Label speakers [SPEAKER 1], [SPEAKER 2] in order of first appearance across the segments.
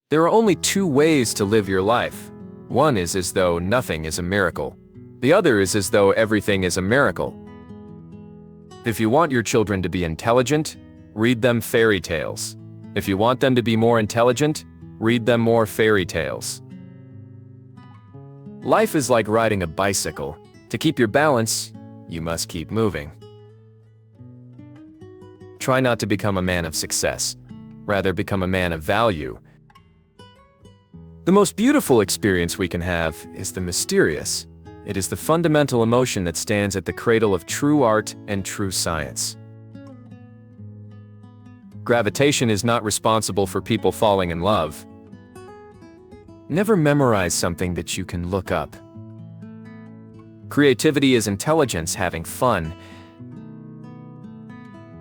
[SPEAKER 1] There are only two ways to live your life. One is as though nothing is a miracle. The other is as though everything is a miracle. If you want your children to be intelligent, read them fairy tales. If you want them to be more intelligent, read them more fairy tales. Life is like riding a bicycle. To keep your balance, you must keep moving. Try not to become a man of success. Rather, become a man of value. The most beautiful experience we can have is the mysterious. It is the fundamental emotion that stands at the cradle of true art and true science. Gravitation is not responsible for people falling in love. Never memorize something that you can look up. Creativity is intelligence having fun.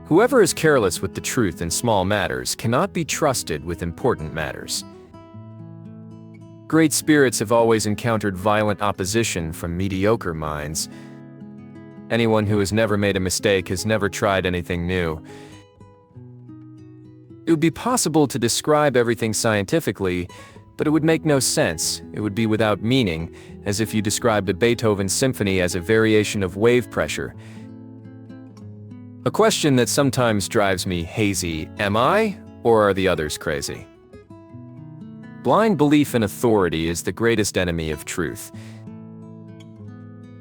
[SPEAKER 1] Whoever is careless with the truth in small matters cannot be trusted with important matters. Great spirits have always encountered violent opposition from mediocre minds. Anyone who has never made a mistake has never tried anything new. It would be possible to describe everything scientifically, but it would make no sense. It would be without meaning, as if you described a Beethoven symphony as a variation of wave pressure. A question that sometimes drives me hazy: am I, or are the others crazy? Blind belief in authority is the greatest enemy of truth.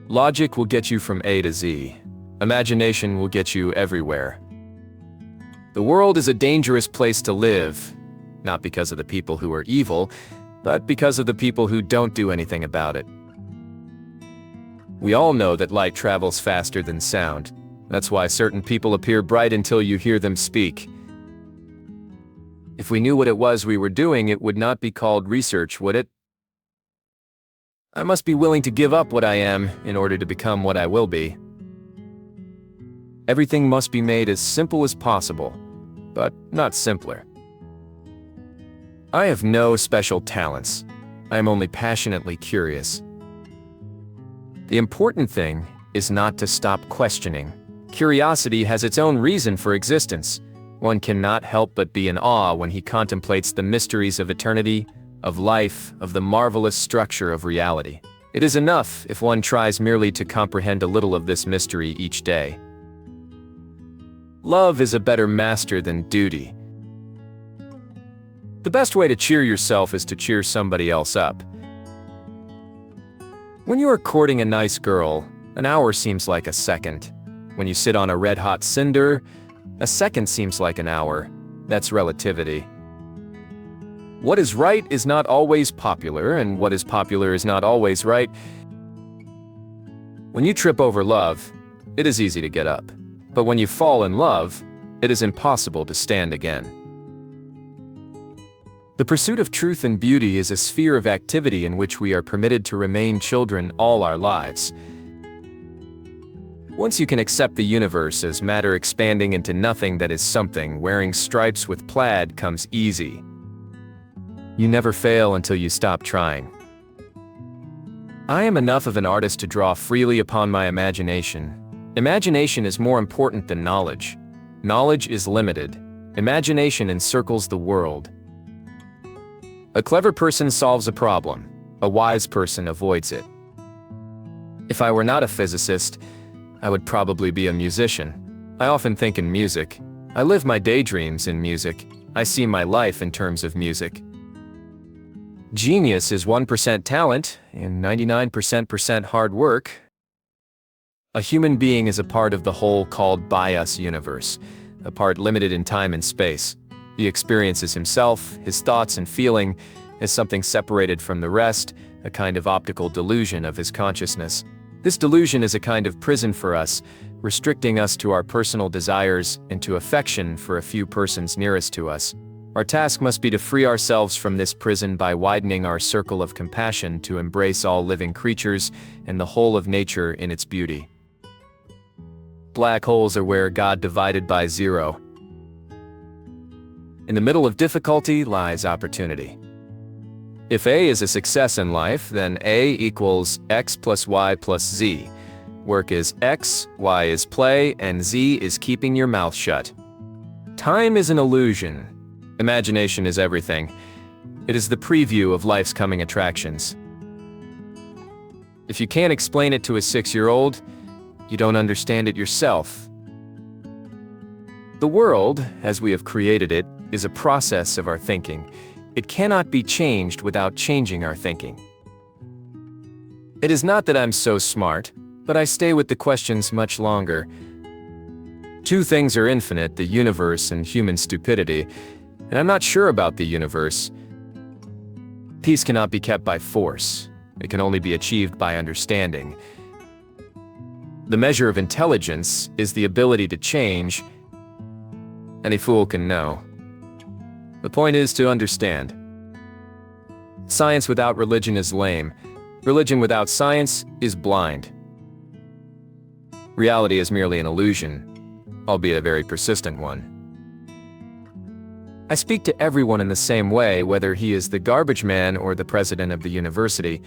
[SPEAKER 1] Logic will get you from A to Z. Imagination will get you everywhere. The world is a dangerous place to live, not because of the people who are evil, but because of the people who don't do anything about it. We all know that light travels faster than sound. That's why certain people appear bright until you hear them speak. If we knew what it was we were doing, it would not be called research, would it? I must be willing to give up what I am in order to become what I will be. Everything must be made as simple as possible, but not simpler. I have no special talents. I am only passionately curious. The important thing is not to stop questioning. Curiosity has its own reason for existence. One cannot help but be in awe when he contemplates the mysteries of eternity, of life, of the marvelous structure of reality. It is enough if one tries merely to comprehend a little of this mystery each day. Love is a better master than duty. The best way to cheer yourself is to cheer somebody else up. When you are courting a nice girl, an hour seems like a second. When you sit on a red-hot cinder, a second seems like an hour. That's relativity. What is right is not always popular, and what is popular is not always right. When you trip over love, it is easy to get up. But when you fall in love, it is impossible to stand again. The pursuit of truth and beauty is a sphere of activity in which we are permitted to remain children all our lives. Once you can accept the universe as matter expanding into nothing that is something, wearing stripes with plaid comes easy. You never fail until you stop trying. I am enough of an artist to draw freely upon my imagination. Imagination is more important than knowledge. Knowledge is limited. Imagination encircles the world. A clever person solves a problem. A wise person avoids it. If I were not a physicist, I would probably be a musician. I often think in music. I live my daydreams in music. I see my life in terms of music. Genius is 1% talent and 99% hard work. A human being is a part of the whole called by us universe, a part limited in time and space. He experiences himself, his thoughts and feeling, as something separated from the rest, a kind of optical delusion of his consciousness. This delusion is a kind of prison for us, restricting us to our personal desires and to affection for a few persons nearest to us. Our task must be to free ourselves from this prison by widening our circle of compassion to embrace all living creatures and the whole of nature in its beauty. Black holes are where God divided by zero. In the middle of difficulty lies opportunity. If A is a success in life, then A equals X plus Y plus Z. Work is X, Y is play, and Z is keeping your mouth shut. Time is an illusion. Imagination is everything. It is the preview of life's coming attractions. If you can't explain it to a 6-year-old, you don't understand it yourself. The world, as we have created it, is a process of our thinking. It cannot be changed without changing our thinking. It is not that I'm so smart, but I stay with the questions much longer. Two things are infinite, the universe and human stupidity, and I'm not sure about the universe. Peace cannot be kept by force. It can only be achieved by understanding. The measure of intelligence is the ability to change. Any fool can know. The point is to understand. Science without religion is lame. Religion without science is blind. Reality is merely an illusion, albeit a very persistent one. I speak to everyone in the same way, whether he is the garbage man or the president of the university.